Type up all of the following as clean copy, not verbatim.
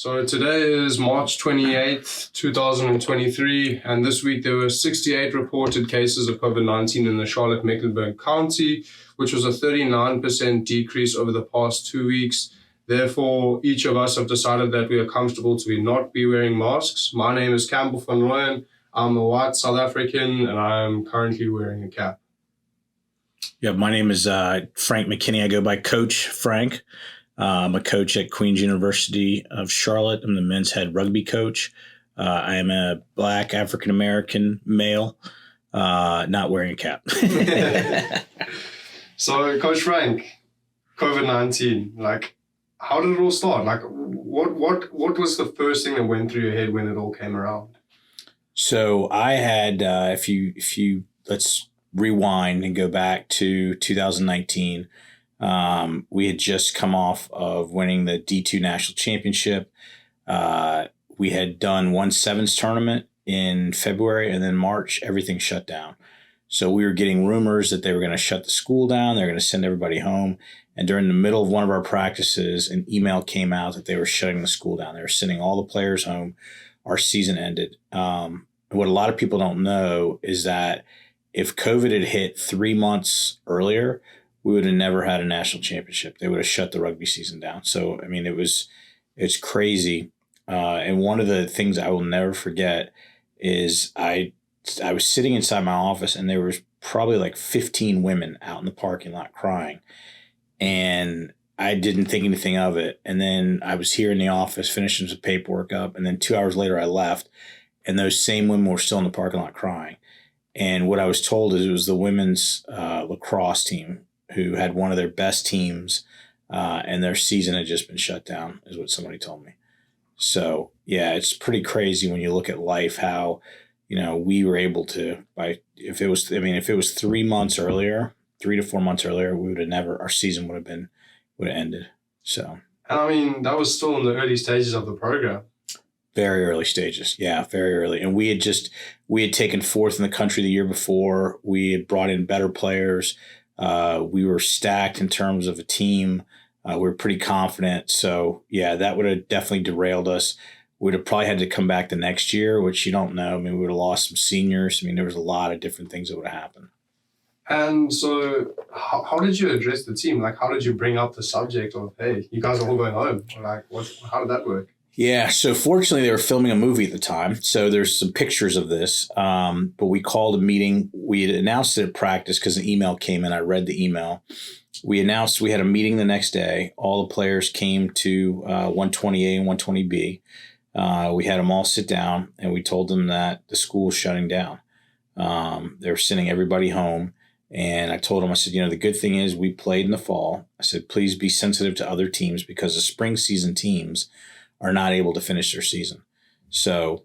So today is March 28th, 2023, and this week there were 68 reported cases of COVID-19 in the Charlotte-Mecklenburg County, which was a 39% decrease over the past 2 weeks. Therefore, each of us have decided that we are comfortable to not be wearing masks. My name is Campbell van Rooyen. I'm a white South African, and I'm currently wearing a cap. Yeah, my name is Frank McKinney. I go by Coach Frank. I'm a coach at Queen's University of Charlotte. I'm the men's head rugby coach. I am a Black African-American male, not wearing a cap. So, Coach Frank, COVID-19, how did it all start? What was the first thing that went through your head when it all came around? So I had, if you let's rewind and go back to 2019. We had just come off of winning the D2 National Championship. We had done one sevens tournament in February, and then March, everything shut down. So we were getting rumors that they were going to shut the school down. They're going to send everybody home. And during the middle of one of our practices, an email came out that they were shutting the school down. They were sending all the players home. Our season ended. What a lot of people don't know is that if COVID had hit 3 months earlier, we would have never had a national championship. They would have shut the rugby season down. So, I mean, it's crazy. And one of the things I will never forget is I was sitting inside my office, and there was probably like 15 women out in the parking lot crying. And I didn't think anything of it. And then I was here in the office finishing some paperwork up. And then 2 hours later I left, and those same women were still in the parking lot crying. And what I was told is it was the women's lacrosse team who had one of their best teams, and their season had just been shut down, is what somebody told me. So, yeah, it's pretty crazy when you look at life, how, we were able to, if it was 3 months earlier, 3 to 4 months earlier, our season would have ended. So. And I mean, that was still in the early stages of the program. Very early stages. Yeah, very early. And we had taken fourth in the country the year before. We had brought in better players. We were stacked in terms of a team. We were pretty confident. So, yeah, that would have definitely derailed us. We would have probably had to come back the next year, which you don't know. I mean, we would have lost some seniors. I mean, there was a lot of different things that would have happened. And so how did you address the team? How did you bring up the subject of, hey, you guys are all going home? How did that work? Yeah, so fortunately they were filming a movie at the time, so there's some pictures of this. But we called a meeting. We had announced it at practice because an email came in. I read the email. We announced we had a meeting the next day. All the players came to 120A and 120B. We had them all sit down, and we told them that the school was shutting down. They were sending everybody home. And I told them, I said, the good thing is we played in the fall. I said, please be sensitive to other teams because the spring season teams are not able to finish their season. So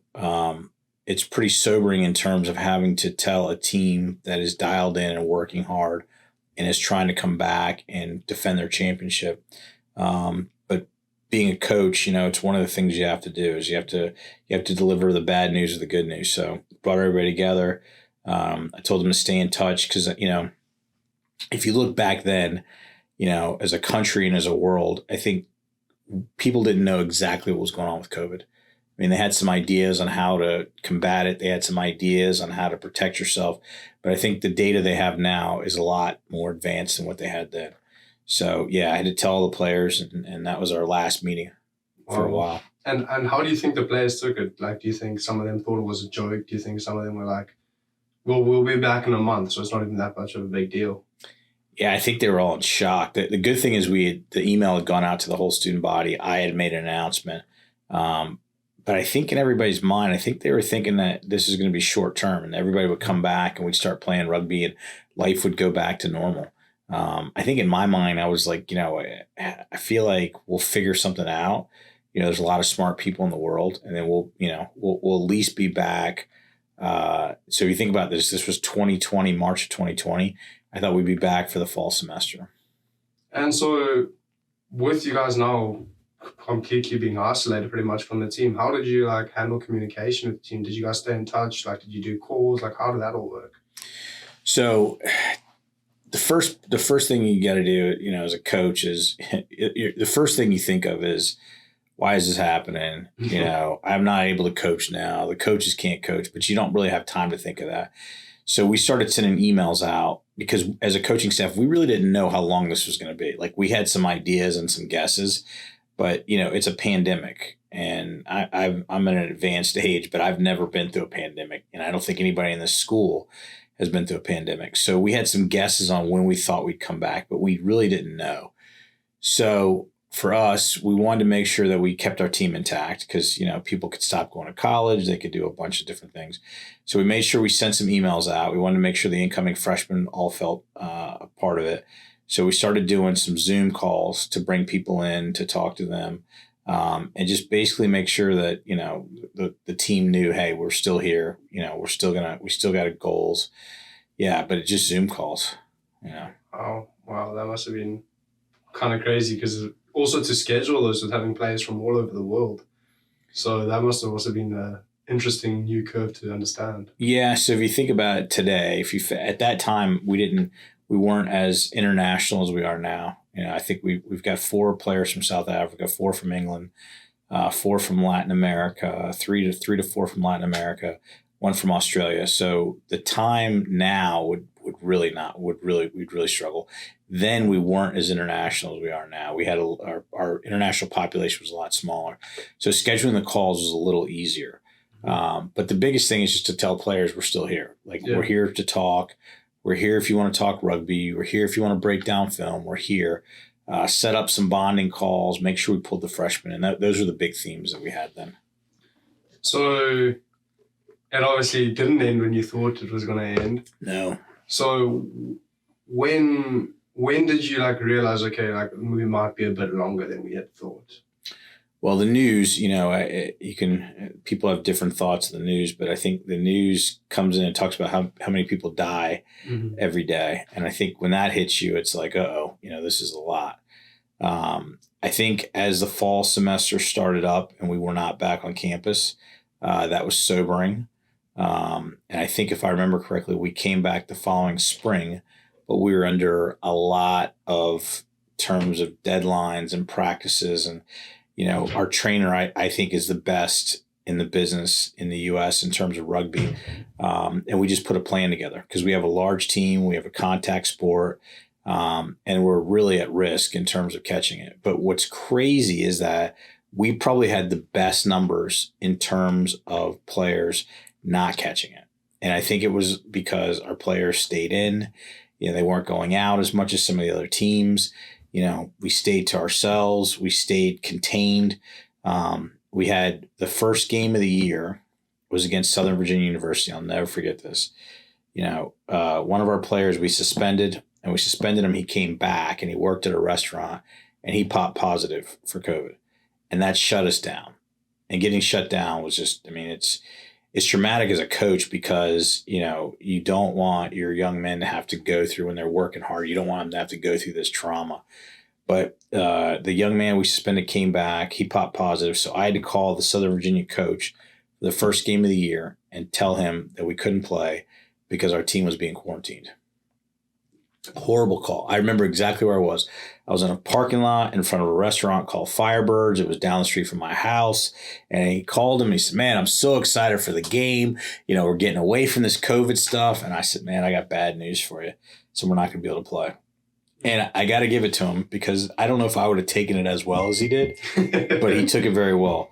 it's pretty sobering in terms of having to tell a team that is dialed in and working hard and is trying to come back and defend their championship. But being a coach, it's one of the things you have to do is you have to deliver the bad news or the good news. So brought everybody together. I told them to stay in touch because, if you look back then, as a country and as a world, I think people didn't know exactly what was going on with COVID. I mean, they had some ideas on how to combat it. They had some ideas on how to protect yourself. But I think the data they have now is a lot more advanced than what they had then. So, yeah, I had to tell all the players, and that was our last meeting for a while. And how do you think the players took it? Do you think some of them thought it was a joke? Do you think some of them were like, well, we'll be back in a month, so it's not even that much of a big deal? Yeah, I think they were all in shock. The good thing is the email had gone out to the whole student body. I had made an announcement. But I think in everybody's mind, I think they were thinking that this is going to be short term and everybody would come back and we'd start playing rugby and life would go back to normal. I think in my mind, I was like, I feel like we'll figure something out. There's a lot of smart people in the world, and then we'll at least be back. So if you think about this was 2020, March of 2020. I thought we'd be back for the fall semester. And so with you guys now completely being isolated pretty much from the team, how did you handle communication with the team? Did you guys stay in touch? Did you do calls? How did that all work? So the first thing you got to do, as a coach is the first thing you think of is, why is this happening? You know, I'm not able to coach now. The coaches can't coach, but you don't really have time to think of that. So we started sending emails out because as a coaching staff, we really didn't know how long this was going to be. Like we had some ideas and some guesses, but you know, it's a pandemic and I'm at an advanced age, but I've never been through a pandemic. And I don't think anybody in this school has been through a pandemic. So we had some guesses on when we thought we'd come back, but we really didn't know. So for us, we wanted to make sure that we kept our team intact because, you know, people could stop going to college. They could do a bunch of different things. So we made sure we sent some emails out. We wanted to make sure the incoming freshmen all felt a part of it. So we started doing some Zoom calls to bring people in to talk to them and just basically make sure that, you know, the team knew, hey, we're still here. You know, we still got goals. Yeah, but it's just Zoom calls. Yeah. Oh, wow. That must have been kind of crazy because also to schedule those with having players from all over the world. So that must have also been an interesting new curve to understand. Yeah. So if you think about it today, at that time, we weren't as international as we are now. You know, I think we've got 4 players from South Africa, 4 from England, 4 from Latin America, 3 to 4 from Latin America, 1 from Australia. So the time now we'd really struggle. Then we weren't as international as we are now. We had our international population was a lot smaller. So scheduling the calls was a little easier. But the biggest thing is just to tell players we're still here. Like we're here to talk. We're here if you want to talk rugby. We're here if you want to break down film. We're here. Set up some bonding calls. Make sure we pulled the freshmen in. Those are the big themes that we had then. So it obviously didn't end when you thought it was going to end. No. So when did you realize, okay, we might be a bit longer than we had thought? Well, the news, you know, people have different thoughts of the news, but I think the news comes in and talks about how many people die every day. And I think when that hits you, it's like, uh-oh, you know, this is a lot. I think as the fall semester started up and we were not back on campus, that was sobering. And I think if I remember correctly, we came back the following spring, but we were under a lot of terms of deadlines and practices. And, you know, our trainer, I think, is the best in the business in the U.S. in terms of rugby. And we just put a plan together because we have a large team. We have a contact sport. And we're really at risk in terms of catching it. But what's crazy is that we probably had the best numbers in terms of players not catching it. And I think it was because our players stayed in. You know, they weren't going out as much as some of the other teams. You know, we stayed to ourselves. We stayed contained. We had the first game of the year was against Southern Virginia University. I'll never forget this. You know, one of our players we suspended him. He came back and he worked at a restaurant and he popped positive for COVID. And that shut us down. And getting shut down was just, I mean, it's traumatic as a coach because, you know, you don't want your young men to have to go through when they're working hard. You don't want them to have to go through this trauma. But the young man we suspended came back. He popped positive. So I had to call the Southern Virginia coach for the first game of the year and tell him that we couldn't play because our team was being quarantined. Horrible call. I remember exactly where I was. I was in a parking lot in front of a restaurant called Firebirds. It was down the street from my house. And he called him and he said, man, I'm so excited for the game. You know, we're getting away from this COVID stuff. And I said, man, I got bad news for you. So we're not going to be able to play. And I got to give it to him because I don't know if I would have taken it as well as he did, but he took it very well.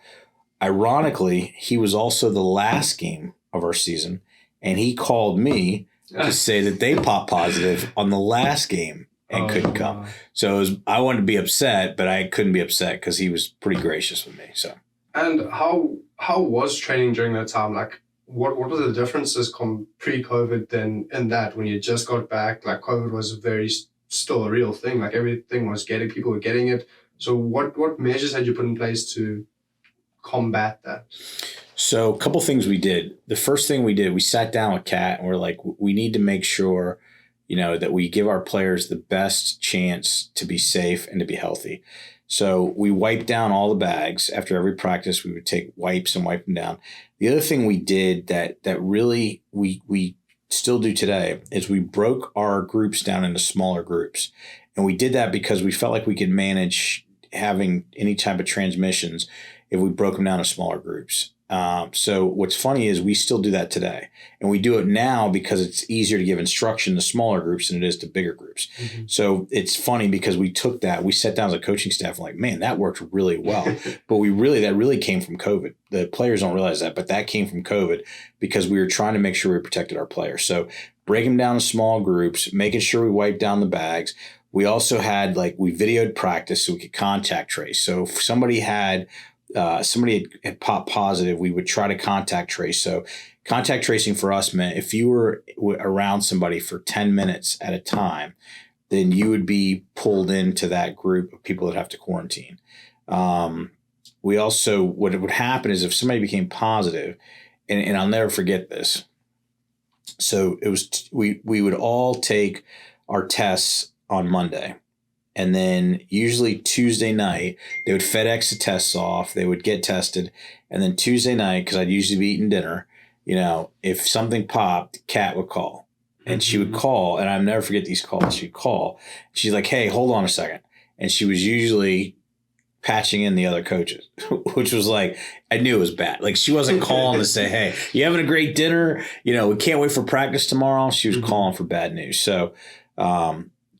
Ironically, he was also the last game of our season. And he called me to say that they popped positive on the last game and couldn't come. So I wanted to be upset, but I couldn't be upset because he was pretty gracious with me. So. And how was training during that time? Like, what were the differences pre-COVID than in that when you just got back? Like, COVID was still a real thing. Like, everything was people were getting it. So what measures had you put in place to combat that? So a couple things we did. The first thing we did, we sat down with Kat and we're like, we need to make sure, you know, that we give our players the best chance to be safe and to be healthy. So we wiped down all the bags. After every practice, we would take wipes and wipe them down. The other thing we did that really we still do today is we broke our groups down into smaller groups. And we did that because we felt like we could manage having any type of transmissions if we broke them down to smaller groups. So what's funny is we still do that today, and we do it now because it's easier to give instruction to smaller groups than it is to bigger groups. Mm-hmm. So it's funny because we took that, we sat down as a coaching staff and like, man, that worked really well. But that really came from COVID. The players don't realize that, but that came from COVID because we were trying to make sure we protected our players. So break them down to small groups, making sure we wipe down the bags. We also had we videoed practice so we could contact trace. So if somebody had popped positive, we would try to contact trace. So contact tracing for us meant if you were around somebody for 10 minutes at a time, then you would be pulled into that group of people that have to quarantine. We also, what would happen is if somebody became positive, and I'll never forget this. So it was, we would all take our tests on Monday. And then usually Tuesday night, they would FedEx the tests off. They would get tested. And then Tuesday night, because I'd usually be eating dinner, if something popped, Kat would call. And she would call, and I'll never forget these calls. She'd call. She's like, hey, hold on a second. And she was usually patching in the other coaches, which was like, I knew it was bad. Like, she wasn't calling to say, hey, you having a great dinner? We can't wait for practice tomorrow. She was calling for bad news. So,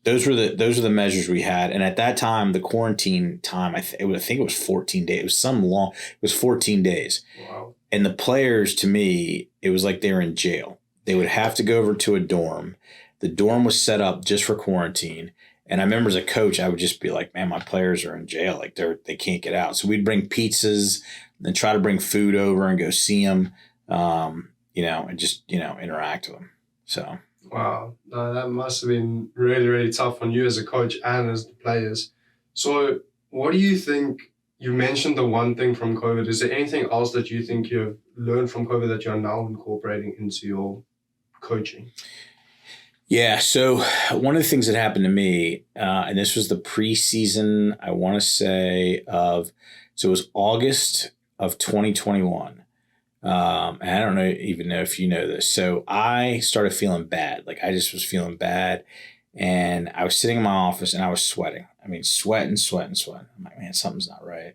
those were the measures we had. And at that time, the quarantine time, I think it was 14 days. It was it was 14 days. Wow. And the players, to me, it was like they were in jail. They would have to go over to a dorm. The dorm was set up just for quarantine. And I remember as a coach, I would just be like, man, my players are in jail. Like they can't get out. So we'd bring pizzas and try to bring food over and go see them, and just, interact with them. So. Wow, no, that must have been really, really tough on you as a coach and as the players. So what do you think, you mentioned the one thing from COVID, is there anything else that you think you've learned from COVID that you're now incorporating into your coaching? Yeah, so one of the things that happened to me, and this was the preseason, I want to say so it was August of 2021. And I don't even know if you know this. So I started feeling bad. Like, I just was feeling bad. And I was sitting in my office and I was sweating. I mean, sweating. I'm like, man, something's not right.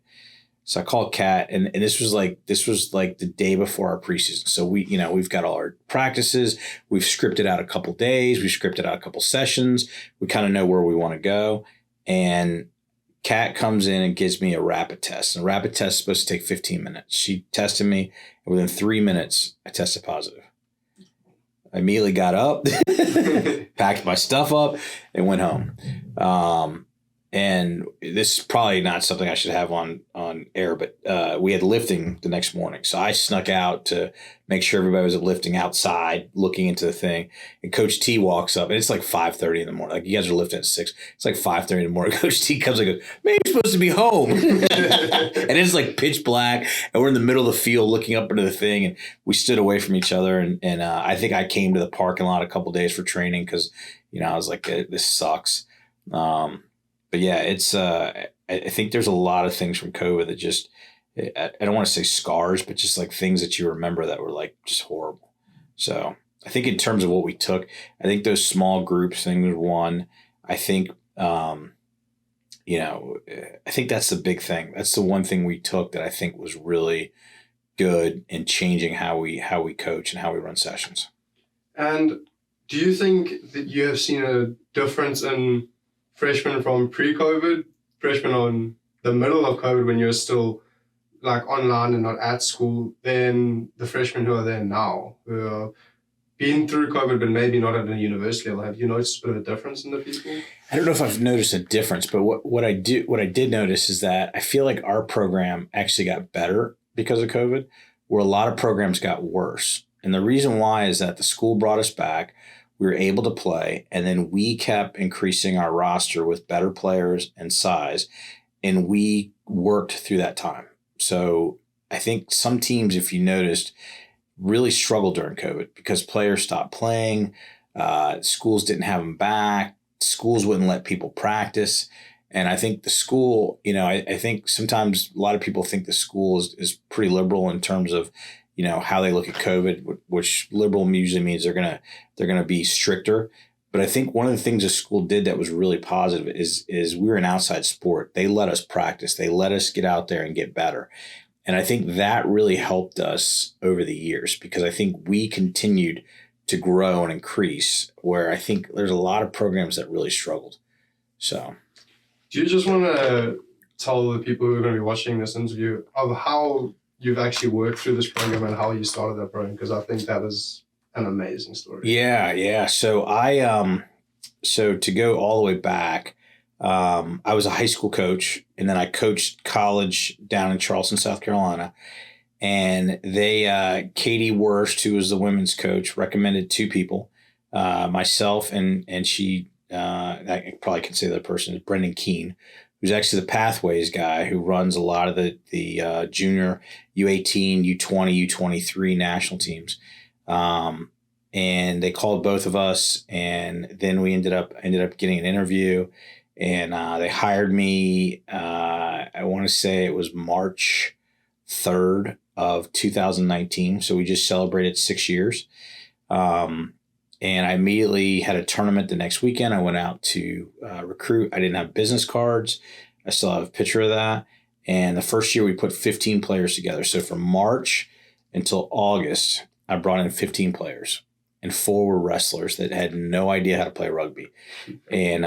So I called Kat, and this was like the day before our preseason. So we've got all our practices. We've scripted out a couple days. We've scripted out a couple sessions. We kind of know where we want to go. And Kat comes in and gives me a rapid test. And a rapid test is supposed to take 15 minutes. She tested me, and within 3 minutes, I tested positive. I immediately got up, packed my stuff up, and went home. And this is probably not something I should have on air, but we had lifting the next morning. So I snuck out to make sure everybody was lifting outside, looking into the thing. And Coach T walks up, and it's like 5:30 in the morning. Like, you guys are lifting at 6. It's like 5:30 in the morning. Coach T comes and goes, man, you're supposed to be home. And it's like pitch black, and we're in the middle of the field looking up into the thing, and we stood away from each other. And I think I came to the parking lot a couple days for training because, I was like, this sucks. But yeah, it's. I think there's a lot of things from COVID that just, I don't want to say scars, but just like things that you remember that were like just horrible. So I think in terms of what we took, I think those small groups thing was one. I think, I think that's the big thing. That's the one thing we took that I think was really good in changing how we coach and how we run sessions. And do you think that you have seen a difference in freshmen from pre-COVID, freshmen on the middle of COVID when you're still like online and not at school, than the freshmen who are there now, who are been through COVID but maybe not at a university level? Have you noticed a bit of a difference in the people? I don't know if I've noticed a difference, but what I did notice is that I feel like our program actually got better because of COVID, where a lot of programs got worse. And the reason why is that the school brought us back. We were able to play, and then we kept increasing our roster with better players and size, and we worked through that time. So I think some teams, if you noticed, really struggled during COVID because players stopped playing, schools didn't have them back, schools wouldn't let people practice. And I think the school, I think sometimes a lot of people think the school is pretty liberal in terms of, how they look at COVID, which liberal usually means they're gonna be stricter. But I think one of the things the school did that was really positive is we were an outside sport. They let us practice. They let us get out there and get better. And I think that really helped us over the years because I think we continued to grow and increase where I think there's a lot of programs that really struggled. So do you just want to tell the people who are going to be watching this interview of how you've actually worked through this program and how you started that program? Because I think that is an amazing story. Yeah. So so to go all the way back, I was a high school coach, and then I coached college down in Charleston, South Carolina. And Katie Wurst, who was the women's coach, recommended two people, myself and she. I probably can say the person is Brendan Keene, who's actually the Pathways guy who runs a lot of the junior U18, U20, U23 national teams. And they called both of us, and then we ended up getting an interview, and they hired me. I want to say it was March 3rd of 2019. So we just celebrated 6 years. And I immediately had a tournament the next weekend. I went out to recruit. I didn't have business cards. I still have a picture of that. And the first year we put 15 players together. So from March until August, I brought in 15 players, and 4 were wrestlers that had no idea how to play rugby. And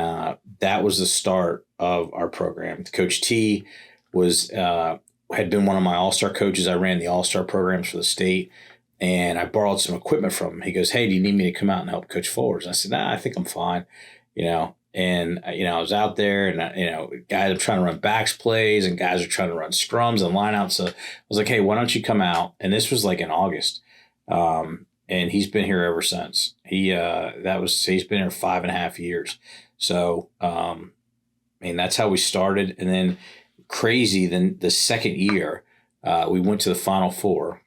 that was the start of our program. Coach T had been one of my all-star coaches. I ran the all-star programs for the state, and I borrowed some equipment from him. He goes, "Hey, do you need me to come out and help coach forwards?" And I said, "Nah, I think I'm fine." And I was out there, and guys are trying to run backs plays, and guys are trying to run scrums and lineouts. So I was like, "Hey, why don't you come out?" And this was like in August. And he's been here ever since. He's been here 5.5 years. So, that's how we started. And then then the second year, we went to the Final Four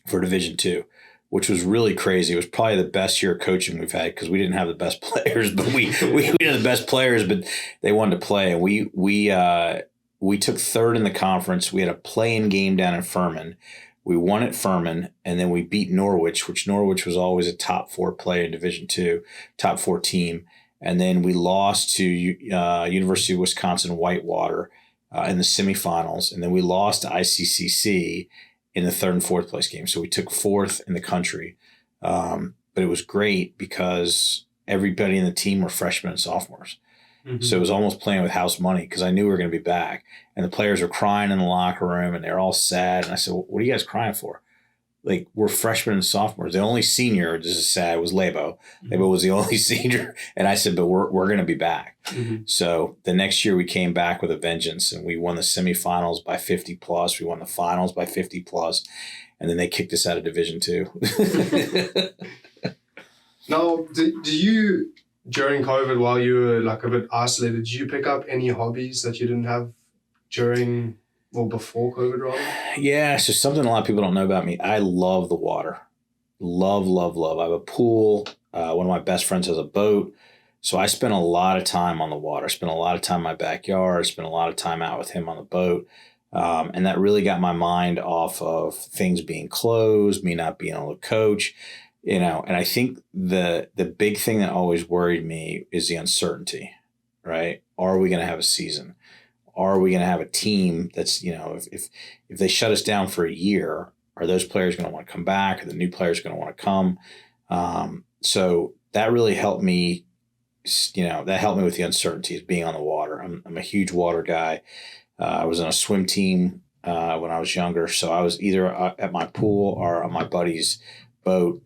for Division II, which was really crazy. It was probably the best year of coaching we've had because we didn't have the best players, but we had the best players, but they wanted to play. And we took third in the conference. We had a play-in game down in Furman. We won at Furman, and then we beat Norwich, which Norwich was always a top 4 player in Division II, top 4 team. And then we lost to University of Wisconsin Whitewater in the semifinals. And then we lost to ICCC in the 3rd and 4th place game. So we took 4th in the country. But it was great because everybody in the team were freshmen and sophomores. Mm-hmm. So it was almost playing with house money because I knew we were going to be back. And the players were crying in the locker room, and they're all sad. And I said, "What are you guys crying for? Like, we're freshmen and sophomores. The only senior, this is sad, was Lebo. Mm-hmm. Lebo was the only senior." And I said, "But we're going to be back." Mm-hmm. So the next year we came back with a vengeance, and we won the semifinals by 50 plus. We won the finals by 50 plus. And then they kicked us out of Division II. Now, do you... during COVID, while you were like a bit isolated, did you pick up any hobbies that you didn't have during or before COVID, rather? Yeah, so something a lot of people don't know about me. I love the water. Love. I have a pool. One of my best friends has a boat. So I spent a lot of time on the water. I spent a lot of time in my backyard. I spent a lot of time out with him on the boat. And that really got my mind off of things being closed, me not being able to coach. And I think the big thing that always worried me is the uncertainty, right? Are we going to have a season? Are we going to have a team that's, if they shut us down for a year, are those players going to want to come back? Are the new players going to want to come? So that really helped me, that helped me with the uncertainty of being on the water. I'm a huge water guy. I was on a swim team when I was younger. So I was either at my pool or on my buddy's boat.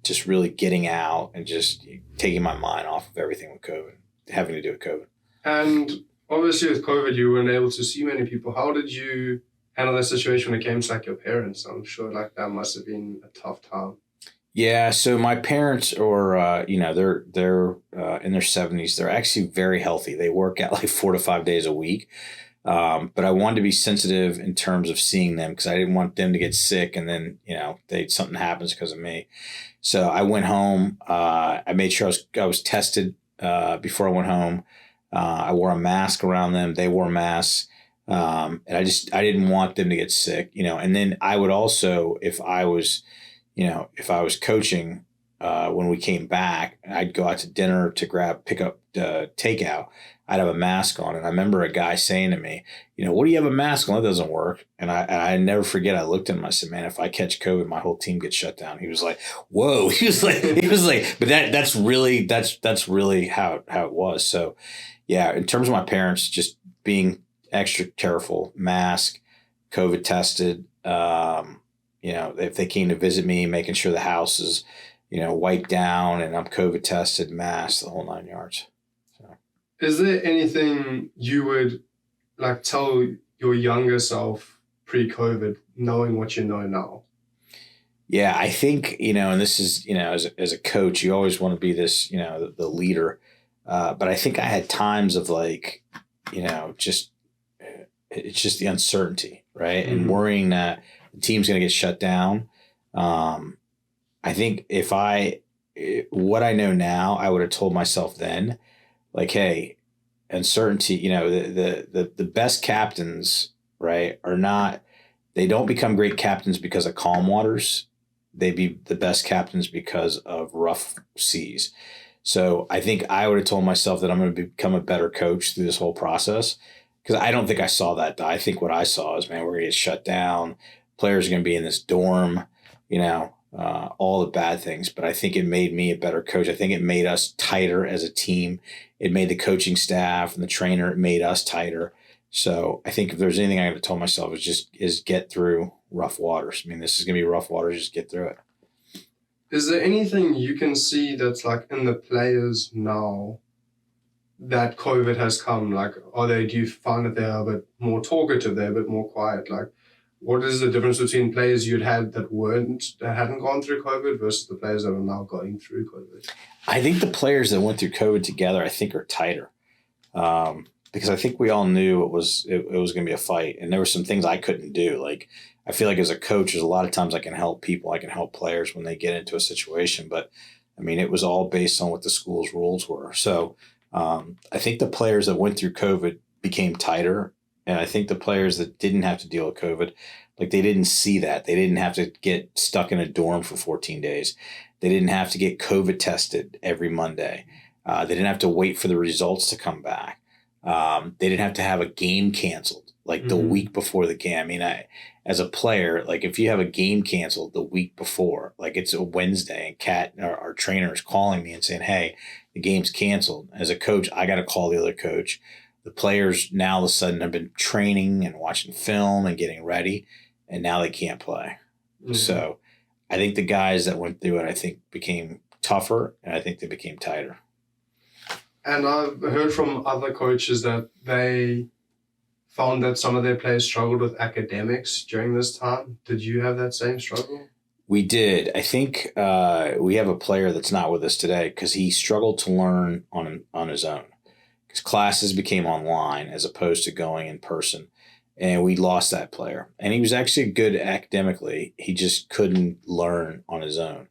Just really getting out and just taking my mind off of everything with COVID, having to do with COVID. And obviously with COVID, you weren't able to see many people. How did you handle that situation when it came to like your parents? I'm sure like that must have been a tough time. Yeah. So my parents are, they're in their 70s. They're actually very healthy. They work out like 4 to 5 days a week. But I wanted to be sensitive in terms of seeing them because I didn't want them to get sick and then, something happens because of me. So I went home. I made sure I was tested before I went home. I wore a mask around them. They wore masks. And I didn't want them to get sick, and then I would also, if I was coaching, when we came back, I'd go out to dinner to pick up takeout. I'd have a mask on. And I remember a guy saying to me, what do you have a mask on? That doesn't work. And I never forget, I looked at him, I said, man, if I catch COVID, my whole team gets shut down. He was like, whoa. He was like, but that's really how it was. So yeah, in terms of my parents, just being extra careful, mask, COVID tested, if they came to visit me, making sure the house is, wiped down and I'm COVID tested, mask, the whole 9 yards. So. Is there anything you would like tell your younger self pre-COVID, knowing what you know now? Yeah, I think, and this is, as a coach, you always want to be this, the leader. But I think I had times of like, it's just the uncertainty, right? Mm-hmm. And worrying that the team's going to get shut down. I think what I know now, I would have told myself then, like, hey, uncertainty, the best captains, right, they don't become great captains because of calm waters. They be the best captains because of rough seas. So I think I would have told myself that I'm going to become a better coach through this whole process, because I don't think I saw that. I think what I saw is, man, we're going to get shut down. Players are going to be in this dorm, all the bad things. But I think it made me a better coach. I think it made us tighter as a team. It made the coaching staff and the trainer, it made us tighter. So I think if there's anything I got to tell myself is get through rough waters. I mean, this is going to be rough waters. Just get through it. Is there anything you can see that's like in the players now that COVID has come? Like, do you find that they're a bit more talkative, they're a bit more quiet? Like, what is the difference between players you'd had that hadn't gone through COVID versus the players that are now going through COVID? I think the players that went through COVID together, I think, are tighter. Because I think we all knew it was going to be a fight, and there were some things I couldn't do. Like, I feel like as a coach, there's a lot of times I can help people, I can help players when they get into a situation, but I mean, it was all based on what the school's rules were. So I think the players that went through COVID became tighter, and I think the players that didn't have to deal with COVID, like, they didn't see that. They didn't have to get stuck in a dorm for 14 days. They didn't have to get COVID tested every Monday. They didn't have to wait for the results to come back. They didn't have to have a game canceled like the week before the game. I mean, as a player, like, if you have a game canceled the week before, like it's a Wednesday, and Kat, our trainer, is calling me and saying, hey, the game's canceled. As a coach, I got to call the other coach. The players now all of a sudden have been training and watching film and getting ready, and now they can't play. Mm-hmm. So I think the guys that went through it, I think, became tougher, and I think they became tighter. And I've heard from other coaches that they found that some of their players struggled with academics during this time. Did you have that same struggle? We did. I think we have a player that's not with us today because he struggled to learn on his own. Because classes became online as opposed to going in person. And we lost that player. And he was actually good academically. He just couldn't learn on his own.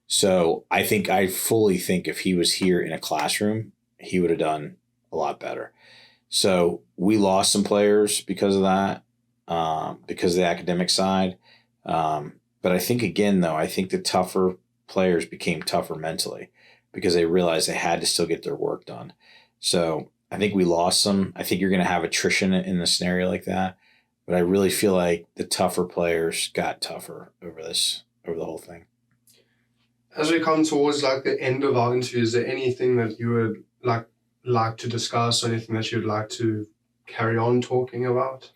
So I fully think if he was here in a classroom, he would have done a lot better. So we lost some players because of that, because of the academic side. But I think, again, though, I think the tougher players became tougher mentally because they realized they had to still get their work done. So I think we lost some. I think you're going to have attrition in a scenario like that. But I really feel like the tougher players got tougher over the whole thing. As we come towards like the end of our interview, is there anything that you would like to discuss, or anything that you'd like to carry on talking about?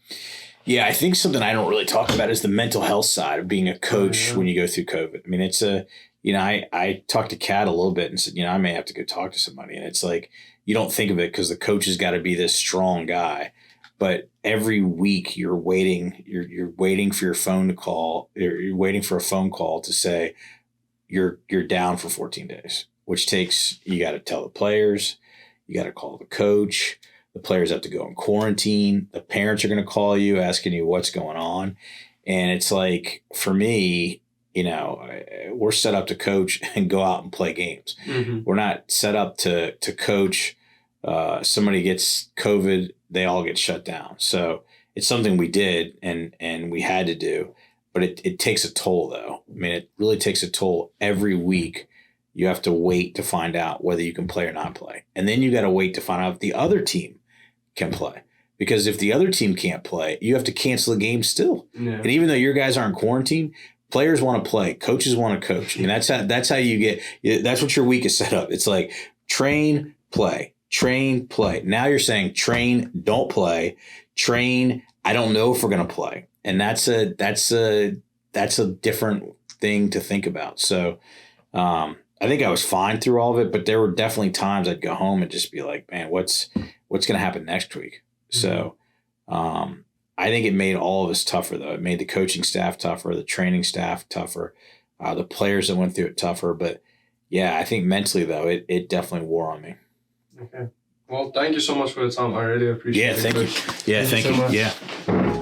Yeah, I think something I don't really talk about is the mental health side of being a coach when you go through COVID. I mean, it's I talked to Kat a little bit and said, I may have to go talk to somebody. And it's like, you don't think of it because the coach has got to be this strong guy. But every week you're waiting for your phone to call. You're waiting for a phone call to say you're down for 14 days, which takes, you got to tell the players, you got to call the coach. The players have to go in quarantine. The parents are going to call you asking you what's going on. And it's like, for me, we're set up to coach and go out and play games. Mm-hmm. We're not set up to coach. Somebody gets COVID, they all get shut down. So it's something we did and we had to do, but it takes a toll though. I mean, it really takes a toll every week you have to wait to find out whether you can play or not play. And then you got to wait to find out if the other team can play. Because if the other team can't play, you have to cancel the game still. Yeah. And even though your guys aren't quarantined, players want to play, coaches want to coach. And that's how you get, that's what your week is set up. It's like train, play, train, play. Now you're saying train, don't play, train, I don't know if we're going to play. And that's a different thing to think about. So I think I was fine through all of it, but there were definitely times I'd go home and just be like, man, what's going to happen next week? So I think it made all of us tougher, though. It made the coaching staff tougher, the training staff tougher, the players that went through it tougher. But, yeah, I think mentally, though, it definitely wore on me. Okay. Well, thank you so much for the time. I really appreciate it. Yeah, thank you. Yeah, thank you. Yeah.